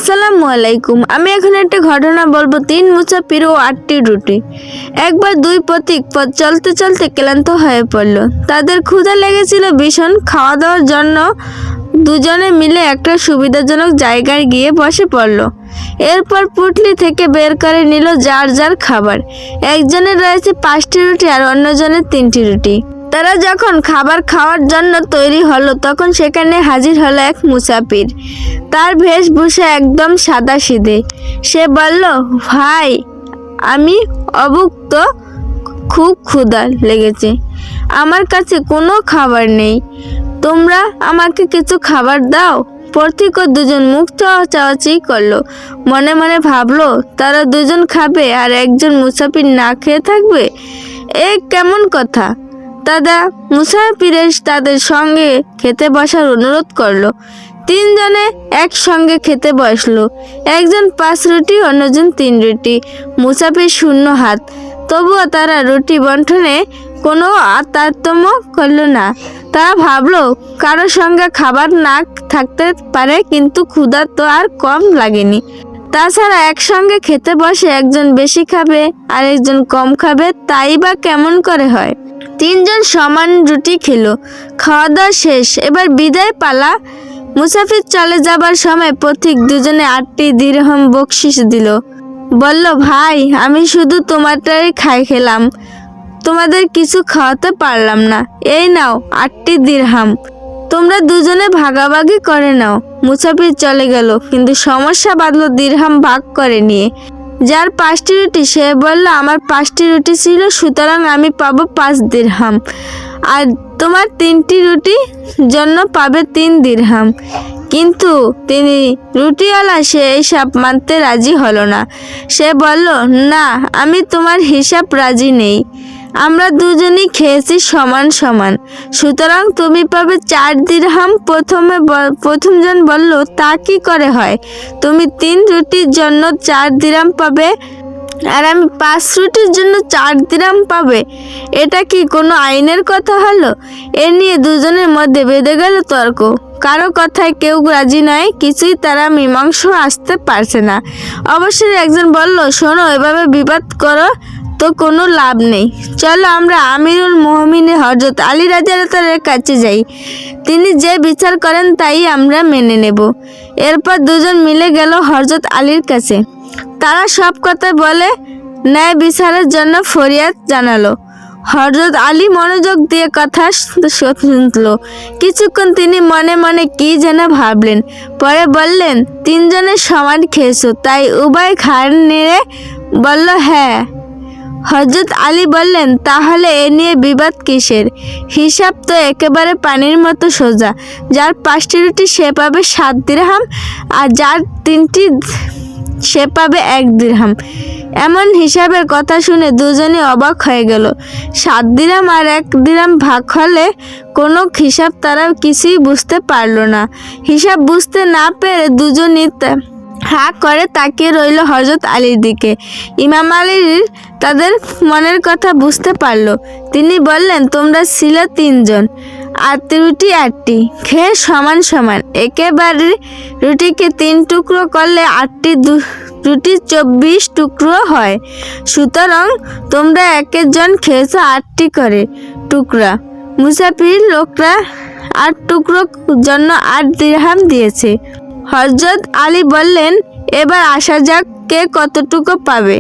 আসসালামু আলাইকুম। আমি এখন একটা ঘটনা বলবো। 3 মুসাফির ও 8টি রুটি। একবার দুই পথিক পথ চলতে চলতে ক্লান্ত হয়ে পড়ল। তাদের ক্ষুধা লেগেছিল ভীষণ। খাওয়া দাওয়ার জন্য দুজনে মিলে একটা সুবিধাজনক জায়গায় গিয়ে বসে পড়ল। এরপর পুটলি থেকে বের করে নিল যার যার খাবার। একজনের রয়েছে 5টি রুটি আর অন্যজনের 3টি রুটি। তারা যখন খাবার খাওয়ার জন্য তৈরি হলো তখন সেখানে হাজির হলো এক মুসাফির। তার বেশভূষা একদম সাদাসিধে। সে বলল, ভাই, আমি অভুক্ত, খুব ক্ষুধা লেগেছে। আমার কাছে কোনো খাবার নেই, তোমরা আমাকে কিছু খাবার দাও। পথিক দুজন মুখ চাওয়াচাওয়ি করলো। মনে মনে ভাবলো, তারা দুজন খাবে আর একজন মুসাফির না খেয়ে থাকবে, এ কেমন কথা। দাদা মুসাফিরের তাদের সঙ্গে খেতে বসার অনুরোধ করলো। 3 জনে একসঙ্গে খেতে বসলো। একজন 5 রুটি, অন্যজন 3 রুটি। মুসাফির শূন্য হাত, তবুও তারা রুটি বন্টনে কোনো তারতম্য করলো না। তারা ভাবলো, কারোর সঙ্গে খাবার না থাকতে পারে, কিন্তু ক্ষুধা তো আর কম লাগেনি। তাছাড়া একসঙ্গে খেতে বসে একজন বেশি খাবে আর একজন কম খাবে, তাই বা কেমন করে হয়। 3 জন সমান রুটি খেলো। খাওয়া দাওয়া শেষ, এবার বিদায় পালা। মুসাফির চলে যাবার সময় পথিক দুজনে 8টি দিরহাম বকশিশ দিল। বলল, ভাই, আমি শুধু তোমারটাই খেলাম, তোমাদের কিছু খাওয়াতে পারলাম না। এই নাও 8টি দিরহাম, তোমরা দুজনে ভাগাভাগি করে নাও। মুসাফির চলে গেল, কিন্তু সমস্যা বাঁধলো দিরহাম ভাগ করে নিয়ে। যার 5টি রুটি সে বলল, আমার 5টি রুটি ছিল, সুতরাং আমি পাবো 5 দিরহাম, আর তোমার 3টি রুটি জন্য পাবে 3 দিরহাম। কিন্তু তিনি রুটিওয়ালা সে হিসাব মানতে রাজি হলো না। সে বলল, না, আমি তোমার হিসাব রাজি নেই। আমরা দুজনই খেয়েছি সমান সমান, সুতরাং তুমি পাবে 4 দিরহাম। প্রথমজন বলল, তা কি করে হয়? তুমি 3 রুটির জন্য 4 দিরহাম পাবে আর আমি 5 রুটির জন্য 4 দিরহাম পাবে, এটা কি কোনো আইনের কথা হলো? এ নিয়ে দুজনের মধ্যে বেঁধে গেল তর্ক। কারো কথায় কেউ রাজি নয়, কিছুই তারা মীমাংসা আসতে পারছে না। অবশ্যই একজন বলল, শোনো, এভাবে বিবাদ করো তো কোনো লাভ নেই। চলো আমরা আমিরুল মুমিনিন হযরত আলী রাদিয়াল্লাহু তাআলার কাছে যাই, তিনি যে বিচার করেন তাই আমরা মেনে নেব। এরপর দুজন মিলে গেল হযরত আলীর কাছে। তারা সব কথা বলে ন্যায় বিচারের জন্য ফরিয়াদ জানালো। হযরত আলী মনোযোগ দিয়ে কথা শুনল। কিছুক্ষণ তিনি মনে মনে কি যেন ভাবলেন। পরে বললেন, 3 জনের সমান খেয়েছো, তাই উভয় ঘাড় নেড়ে বলল, হ্যাঁ। হযরত আলী বললেন, তাহলে এ নিয়ে বিবাদ কিসের? হিসাব তো একেবারে পানির মতো সোজা। যার 5টি রুটি সে পাবে 7 দিরহাম, আর যার 3টি সে পাবে 1 দিরহাম। এমন হিসাবের কথা শুনে দুজনই অবাক হয়ে গেল। 7 দিরহাম আর 1 দিরহাম ভাগ হলে কোনো হিসাব তারা কিছুই বুঝতে পারল না। হিসাব বুঝতে না পেরে দুজনই হা করে তাকিয়ে রইল হযরত আলীর দিকে। ইমাম আলী তাদের মনের কথা বুঝতে পারল। তিনি বললেন, তোমরা ছিল 3 জন, আর রুটি 8টি, খেয়ে সমান সমান। একেবারে রুটিকে 3 টুকরো করলে 8টি রুটি 24 টুকরো হয়। সুতরাং তোমরা একজন খেয়েছো 8টি করে টুকরা। মুসাফির লোকরা 8 টুকরোর জন্য 8 দিরহাম দিয়েছে। হযরত আলী বললেন, এবার আসা যাক কে কতটুকু পাবে।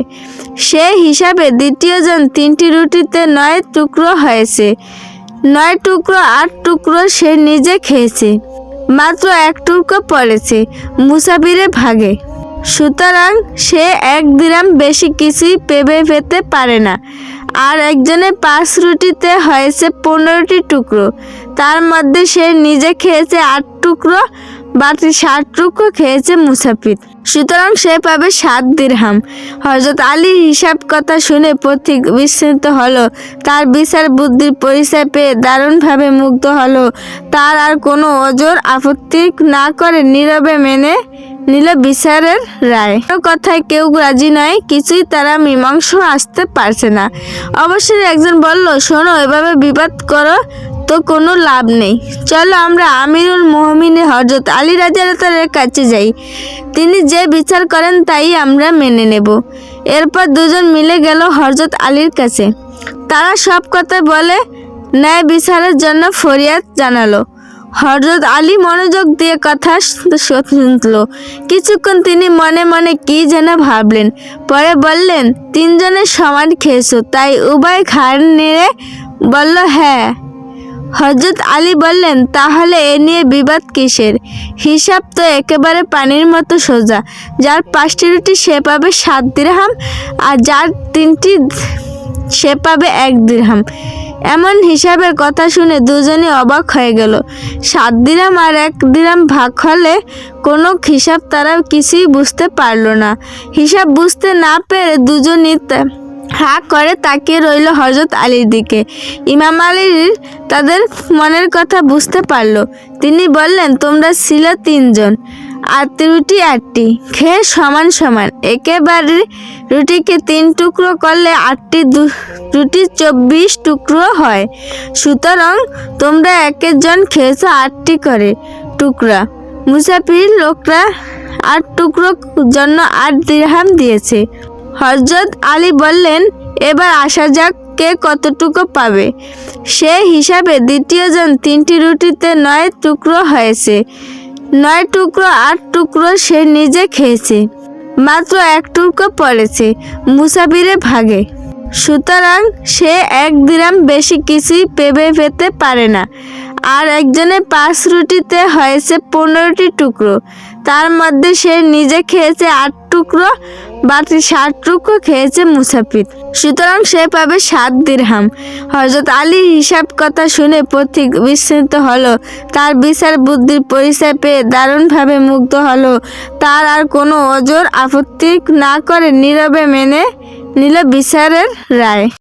সে হিসাবে দ্বিতীয়জন 3টি রুটিতে 9 টুকরো হয়েছে। 9 টুকরো 8 টুকরো সে নিজে খেয়েছে, মাত্র 1 টুকরো পড়েছে মুসাফিরের ভাগে। সুতরাং সে 1 দিরহাম বেশি কিছুই পেতে পারে না। আর একজনের 5 রুটিতে হয়েছে 15টি টুকরো, তার মধ্যে সে নিজে খেয়েছে 8 টুকরো, বাকি 7 টুকরো খেয়েছে মুসাফির। সুতরাং সে পাবে 7 দিরহাম। হযরত আলীর হিসাব কথা শুনে পথিক বিস্মিত হলো। তার বিচার বুদ্ধির পরিচয় পেয়ে দারুণভাবে মুগ্ধ হলো। তার আর কোনো ওজর আপত্তি না করে নীরবে মেনে নিল বিচারের রায়। কোনো কথায় কেউ রাজি নয়, কিছুই তারা মীমাংসা আসতে পারছে না। অবশ্যই একজন বলল, শোনো, এভাবে বিবাদ করো তো কোনো লাভ নেই। চলো আমরা আমিরুল মুমিনিন হযরত আলী রাদিয়াল্লাহু তাআলার কাছে যাই, তিনি যে বিচার করেন তাই আমরা মেনে নেব। এরপর দুজন মিলে গেল হযরত আলীর কাছে। তারা সব কথা বলে ন্যায় বিচারের জন্য ফরিয়াদ জানালো। হযরত আলী মনোযোগ দিয়ে কথা শুনল। কিছুক্ষণ তিনি মনে মনে কি যেন ভাবলেন, পরে বললেন, তিনজনের সমান খেয়েছো, তাই উভয় ঘাড় নেড়ে বলল হ্যাঁ। হযরত আলী বললেন, তাহলে এ নিয়ে বিবাদ কিসের? হিসাব তো একেবারে পানির মতো সোজা। যার 5টি রুটি সে পাবে 7 দিরহাম, আর যার 3টি সে পাবে 1 দিরহাম। এমন হিসাবের কথা শুনে দুজনই অবাক হয়ে গেল। 7 দিরহাম আর 1 দিরহাম ভাগ হলে কোনো হিসাব তারা কিছুই বুঝতে পারল না। হিসাব বুঝতে না পেরে দুজনই হা করে তাকিয়ে রইল হযরত আলীর দিকে। ইমাম আলী তাদের মনের কথা বুঝতে পারল। তিনি বললেন, তোমরা ছিল 3 জন, আর রুটি 8টি, খেয়ে সমান সমান। একেবারে রুটিকে 3 টুকরো করলে 8টি রুটি 24 টুকরো হয়। সুতরাং তোমরা একজন খেয়েছো 8টি করে টুকরা। মুসাফির লোকরা 8 টুকরোর জন্য 8 দিরহাম দিয়েছে। হযরত আলী বললেন, এবার আসা যাক কে কতটুকু পাবে। সে হিসাবে দ্বিতীয় জন 3টি রুটিতে 9 টুকরো হয়েছে। 9 টুকরো 8 টুকরো সে নিজে খেয়েছে, মাত্র 1 টুকরো পড়েছে মুসাফিরের ভাগে। সুতরাং সে 1 দিরহাম বেশি কিছুই পেতে পারে না। আর একজনের 5 রুটিতে হয়েছে 15টি টুকরো, তার মধ্যে সে নিজে খেয়েছে 8 টুকরো, বাকি 7 টুকরো খেয়েছে মুসাফির। সুতরাং সে পাবে 7 দিরহাম। হযরত আলী হিসাব কথা শুনে পথিক বিস্মিত হলো। তার বিচার বুদ্ধির পরিচয় পেয়ে দারুণভাবে মুগ্ধ হলো। তার আর কোনো ওজর আপত্তি না করে নীরবে মেনে নিল বিচারের রায়।